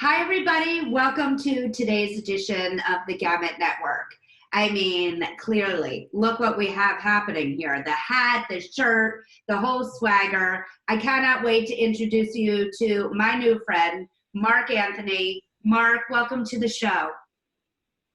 Hi, everybody. Welcome to today's edition of the Gamut Network. I mean, clearly, look what we have happening here. The hat, the shirt, the whole swagger. I cannot wait to introduce you to my new friend, Marc Anthony. Marc, welcome to the show.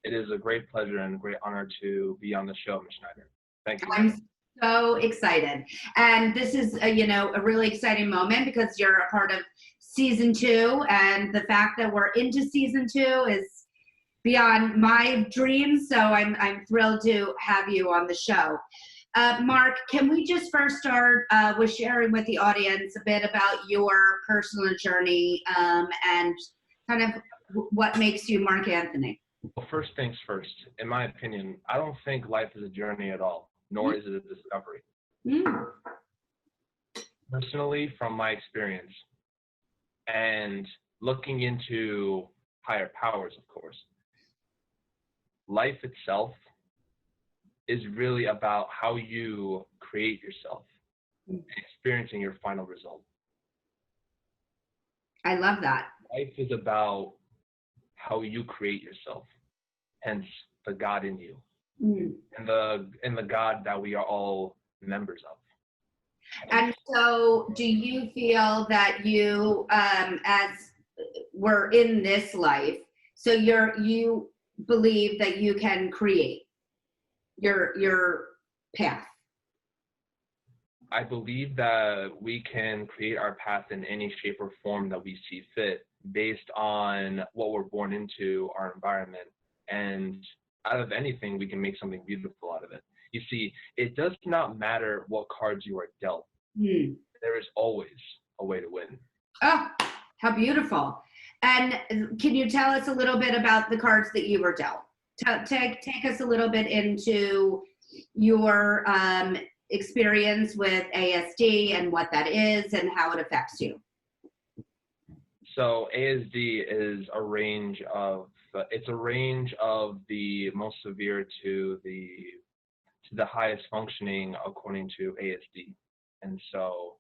It is a great pleasure and a great honor to be on the show, Ms. Schneider. Thank you. I'm so excited. And this is, a really exciting moment because you're a part of season 2. And the fact that we're into season 2 is beyond my dreams. So I'm thrilled to have you on the show. Marc, can we just first start with sharing with the audience a bit about your personal journey and kind of what makes you Marc Anthony? Well, first things first, in my opinion, I don't think life is a journey at all, nor is it a discovery. Personally, from my experience and looking into higher powers, of course, life itself is really about how you create yourself and experiencing your final result. I love that. Life is about how you create yourself, hence the God in you, and the God that we are all members of. And so do you feel that you, as we're in this life, so you believe that you can create your path? I believe that we can create our path in any shape or form that we see fit based on what we're born into, our environment, and out of anything, we can make something beautiful out of it. You see, it does not matter what cards you are dealt. There is always a way to win. Oh, how beautiful. And can you tell us a little bit about the cards that you were dealt? Take us a little bit into your experience with ASD and what that is and how it affects you. So ASD is a range of the most severe to the highest functioning according to ASD. And so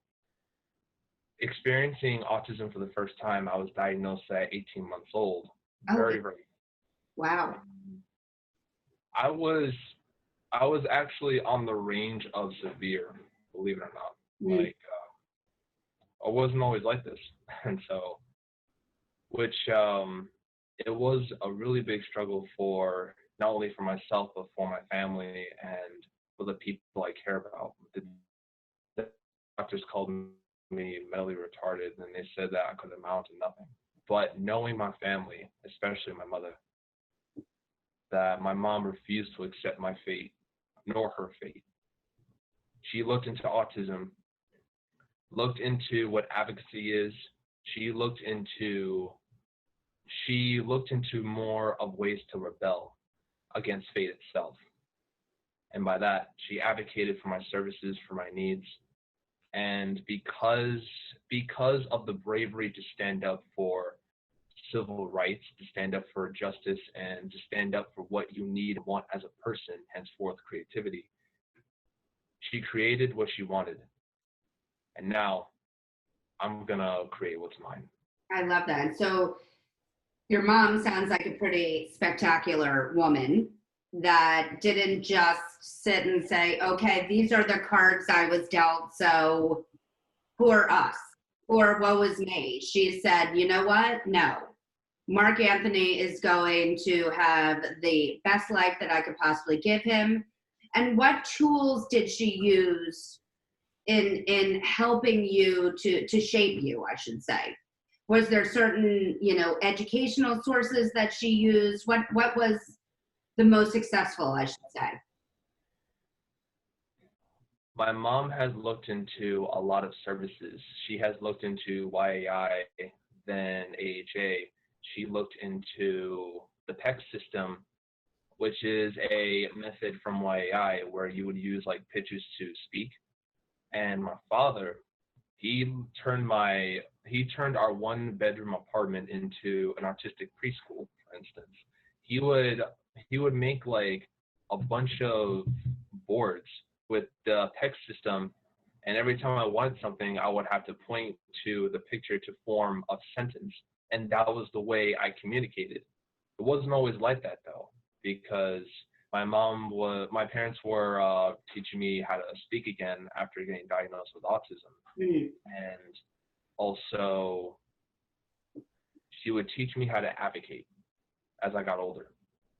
experiencing autism for the first time, I was diagnosed at 18 months old. Very. Wow. I was actually on the range of severe, believe it or not. Like, I wasn't always like this. And so, it was a really big struggle for not only for myself, but for my family and for the people I care about. The doctors called me mentally retarded, and they said that I could amount to nothing. But knowing my family, especially my mother, that my mom refused to accept my fate, nor her fate. She looked into autism, looked into what advocacy is. She looked into more of ways to rebel against fate itself. And by that, she advocated for my services, for my needs. And because of the bravery to stand up for civil rights, to stand up for justice, and to stand up for what you need and want as a person, henceforth creativity, she created what she wanted. And now I'm gonna create what's mine. I love that. And so your mom sounds like a pretty spectacular woman that didn't just sit and say, okay, these are the cards I was dealt, so who are us? Or what was me? She said, you know what? No. Marc Anthony is going to have the best life that I could possibly give him. And what tools did she use in helping you to shape you, I should say? Was there certain, educational sources that she used? What was the most successful, I should say? My mom has looked into a lot of services. She has looked into YAI, then AHA. She looked into the PEC system, which is a method from YAI where you would use like pitches to speak. And my father, he turned our 1-bedroom apartment into an autistic preschool, for instance. He would make like a bunch of boards with the PEC system, and every time I wanted something, I would have to point to the picture to form a sentence, And that was the way I communicated. It wasn't always like that though, because my parents were teaching me how to speak again after getting diagnosed with autism. And also she would teach me how to advocate as I got older.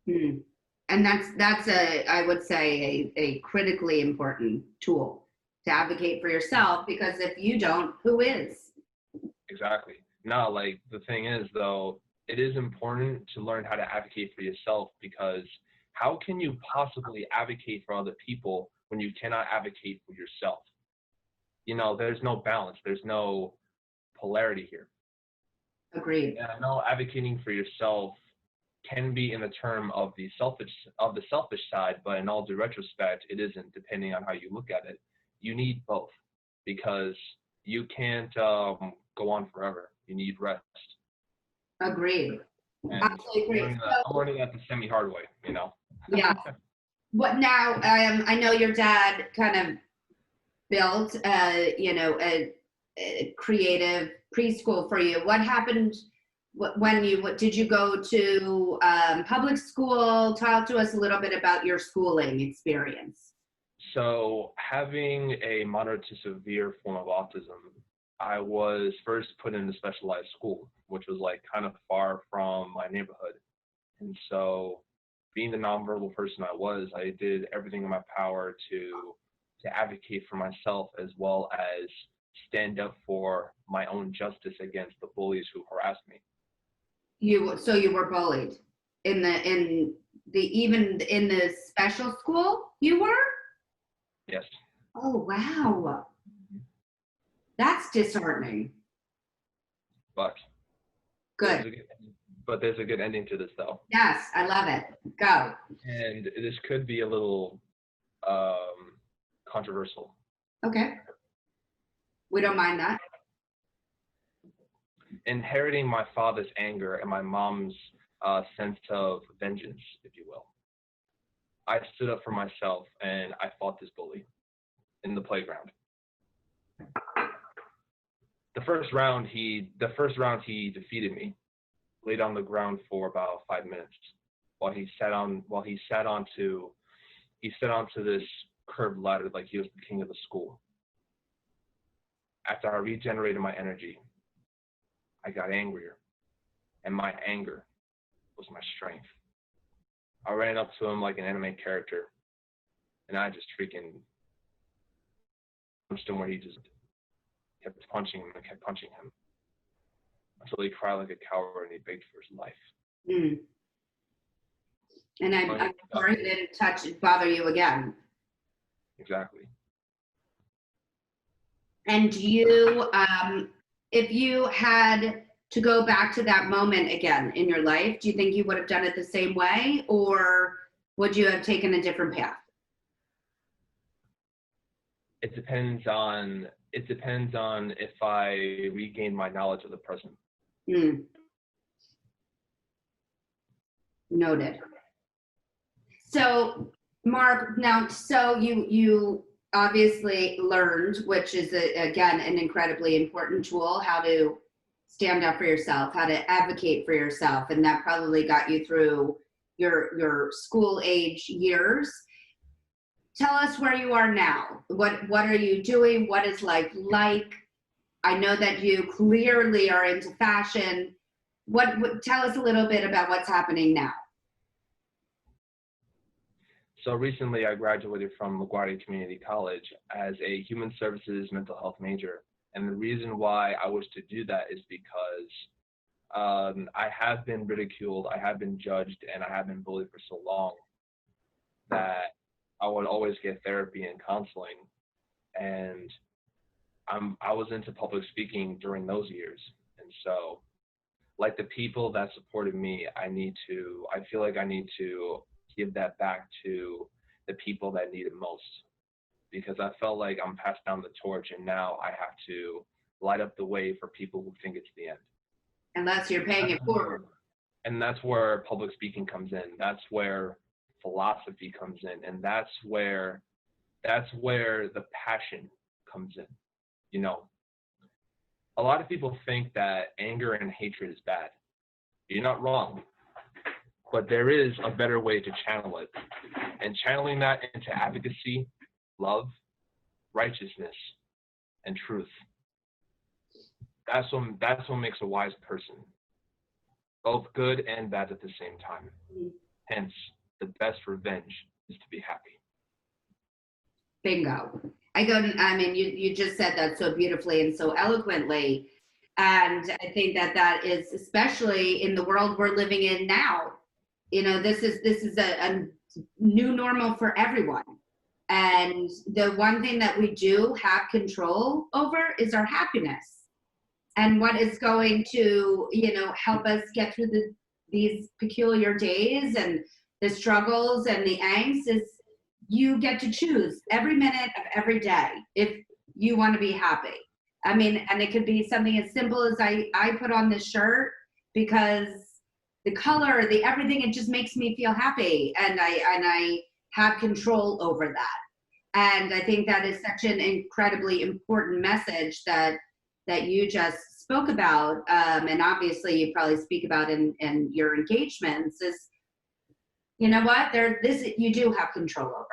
And that's I would say a critically important tool to advocate for yourself, because if you don't, who is? Exactly. No, like the thing is though, it is important to learn how to advocate for yourself, because how can you possibly advocate for other people when you cannot advocate for yourself? There's no balance. There's no polarity here. Agreed. And I know advocating for yourself can be in the term of the selfish side, but in all due retrospect, it isn't, depending on how you look at it. You need both, because you can't go on forever. You need rest. Agreed. And Absolutely agree. I'm learning that the semi-hard way, Yeah. What now? I know your dad kind of built, a creative preschool for you. What happened when did you go to public school? Talk to us a little bit about your schooling experience. So, having a moderate to severe form of autism, I was first put in a specialized school, which was like kind of far from my neighborhood. And so, being the nonverbal person I did everything in my power to advocate for myself, as well as stand up for my own justice against the bullies who harassed me. So you were bullied even in the special school you were? Yes. Oh, wow. That's disheartening. But Good. There's a good ending to this though. Yes, I love it. Go. And this could be a little controversial. Okay. We don't mind that. Inheriting my father's anger and my mom's sense of vengeance, if you will, I stood up for myself and I fought this bully in the playground. The first round he defeated me, laid on the ground for about 5 minutes while he sat onto this curved ladder like he was the king of the school. After I regenerated my energy, I got angrier, and my anger was my strength. I ran up to him like an anime character, and I just freaking punched him where he just kept punching him and kept punching him until he cried like a coward and he begged for his life. And I'm sorry it didn't bother you again. Exactly. And you, if you had to go back to that moment again in your life, do you think you would have done it the same way, or would you have taken a different path? It depends on if I regain my knowledge of the present. Noted. So, Marc, now, so you obviously learned, which is again an incredibly important tool, how to stand up for yourself, how to advocate for yourself, and that probably got you through your school age years. Tell us where you are now. What are you doing? What is life like? I know that you clearly are into fashion. Tell us a little bit about what's happening now. So recently I graduated from LaGuardia Community College as a human services mental health major. And the reason why I wish to do that is because I have been ridiculed, I have been judged, and I have been bullied for so long that I would always get therapy and counseling. And I was into public speaking during those years. And so, like the people that supported me, I feel like I need to give that back to the people that need it most, because I felt like I'm passed down the torch and now I have to light up the way for people who think it's the end. Unless you're paying it forward. And that's where public speaking comes in. That's where philosophy comes in. And that's where the passion comes in. A lot of people think that anger and hatred is bad. You're not wrong, but there is a better way to channel it. And channeling that into advocacy, love, righteousness, and truth. That's what makes a wise person, both good and bad at the same time. Hence, the best revenge is to be happy. Bingo. I mean, you just said that so beautifully and so eloquently. And I think that that is especially in the world we're living in now. You know, this is a new normal for everyone. And the one thing that we do have control over is our happiness. And what is going to, you know, help us get through these peculiar days and the struggles and the angst is you get to choose every minute of every day if you want to be happy. I mean, and it could be something as simple as I put on this shirt because the color, the everything, it just makes me feel happy, and I have control over that. And I think that is such an incredibly important message that you just spoke about, and obviously you probably speak about in your engagements. Is, you know what, you do have control over.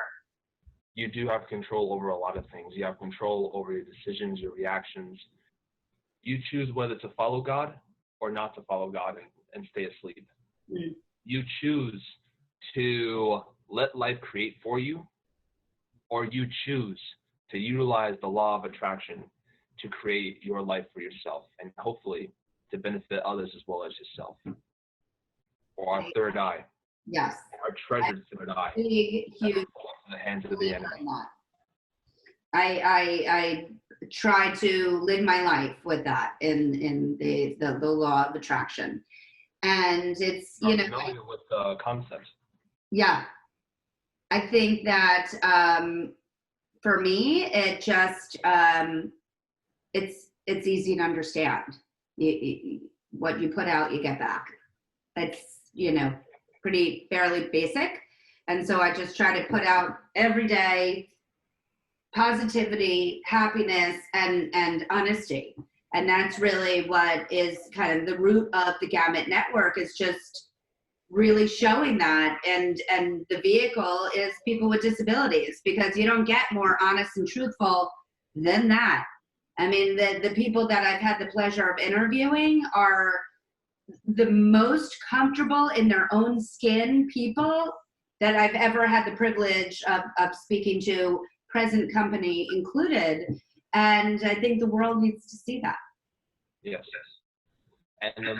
You do have control over a lot of things. You have control over your decisions, your reactions. You choose whether to follow God or not to follow God and stay asleep. Mm. You choose to let life create for you, or you choose to utilize the law of attraction to create your life for yourself and hopefully to benefit others as well as yourself. Or our third eye. Yes. Our treasured third eye. Huge. In the hands of the enemy. I try to live my life with that in the law of attraction. And it's, you know, familiar with the concept. Yeah. I think that for me, it just it's easy to understand. What you put out, you get back. It's, you know, pretty fairly basic. And so I just try to put out every day positivity, happiness, and honesty. And that's really what is kind of the root of the Gamut Network, is just really showing that. And the vehicle is people with disabilities, because you don't get more honest and truthful than that. I mean, the people that I've had the pleasure of interviewing are the most comfortable in their own skin people that I've ever had the privilege of speaking to, present company included. And I think the world needs to see that. Yes. And the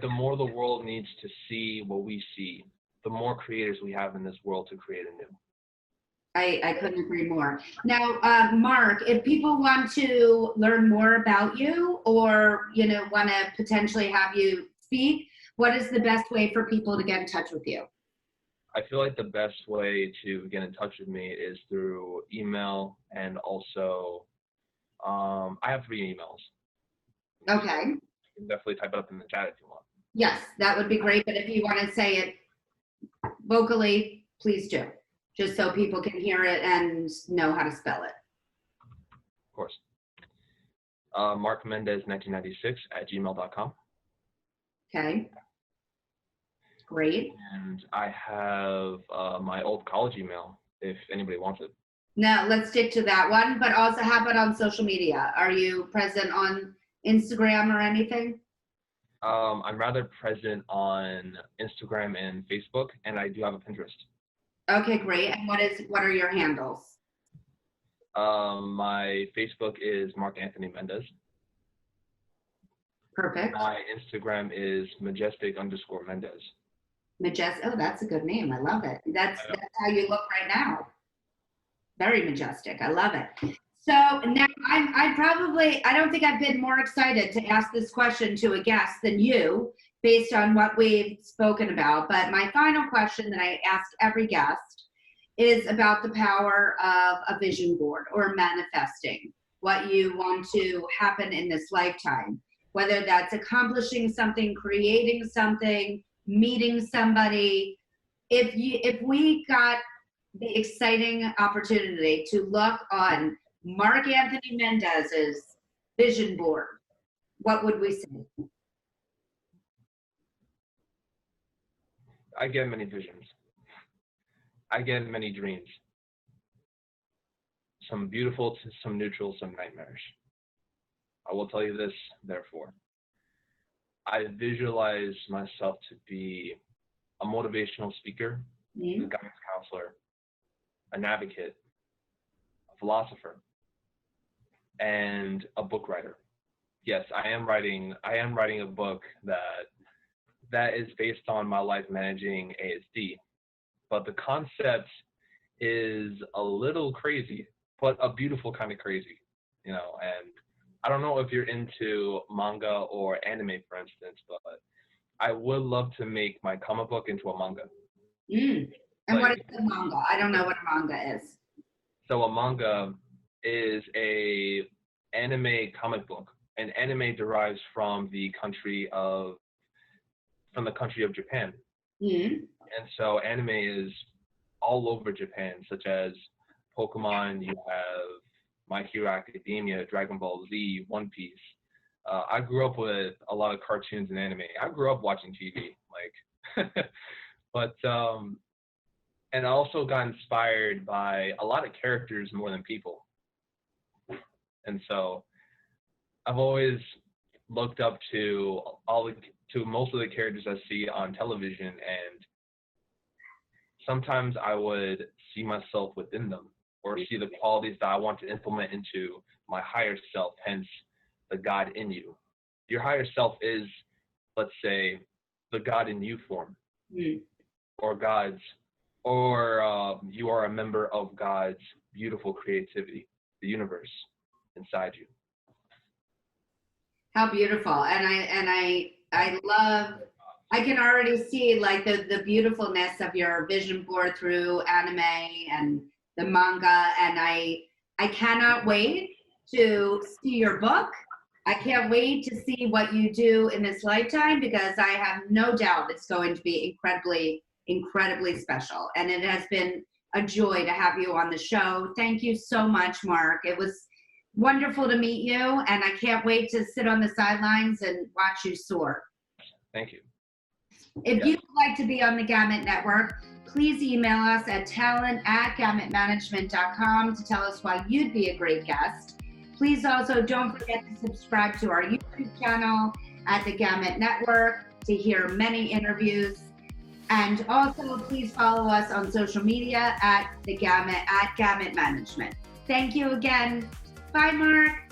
more the world needs to see what we see, the more creators we have in this world to create anew. I couldn't agree more. Now, Marc, if people want to learn more about you, or, you know, want to potentially have you speak, what is the best way for people to get in touch with you? I feel like the best way to get in touch with me is through email, and also I have 3 emails. Okay. You can definitely type it up in the chat if you want. Yes, that would be great. But if you want to say it vocally, please do, just so people can hear it and know how to spell it. Of course. Marc Mendez 1996 @gmail.com. Okay. Great. And I have my old college email if anybody wants it. Now let's stick to that one, but also how about on social media? Are you present on Instagram or anything? I'm rather present on Instagram and Facebook, and I do have a Pinterest. Okay, great. And what are your handles? My Facebook is Marc Anthony Mendez. Perfect. My Instagram is majestic_Mendez. Majestic. Oh, that's a good name. I love it. That's how you look right now. Very majestic. I love it. So now I don't think I've been more excited to ask this question to a guest than you, based on what we've spoken about. But my final question that I ask every guest is about the power of a vision board, or manifesting what you want to happen in this lifetime, whether that's accomplishing something, creating something, meeting somebody. If we got the exciting opportunity to look on Marc Anthony Mendez's vision board, what would we say? I get many visions. I get many dreams. Some beautiful, some neutral, some nightmarish. I will tell you this, therefore. I visualize myself to be a motivational speaker, a guidance counselor, an advocate, a philosopher, and a book writer. Yes, I am writing a book that is based on my life managing ASD. But the concept is a little crazy, but a beautiful kind of crazy, you know. And I don't know if you're into manga or anime, for instance, but I would love to make my comic book into a manga. And like, what is a manga? I don't know what a manga is. So a manga is a anime comic book. And anime derives from the country of Japan. And so anime is all over Japan, such as Pokemon, you have My Hero Academia, Dragon Ball Z, One Piece. I grew up with a lot of cartoons and anime. I grew up watching TV, but and I also got inspired by a lot of characters more than people. And so I've always looked up to most of the characters I see on television, and sometimes I would see myself within them or see the qualities that I want to implement into my higher self, hence the God in you. Your higher self is, let's say, the God in you form, or you are a member of God's beautiful creativity, the universe inside you. How beautiful. And I love, I can already see like the beautifulness of your vision board through anime and the manga. And I cannot wait to see your book. I can't wait to see what you do in this lifetime, because I have no doubt it's going to be incredibly, incredibly special. And it has been a joy to have you on the show. Thank you so much, Marc. It was wonderful to meet you, and I can't wait to sit on the sidelines and watch you soar. Thank you. If you'd like to be on the Gamut Network, please email us at talent@gamutmanagement.com to tell us why you'd be a great guest. Please also don't forget to subscribe to our YouTube channel at the Gamut Network to hear many interviews. And also please follow us on social media at Gamut Management. Thank you again. Bye, Marc.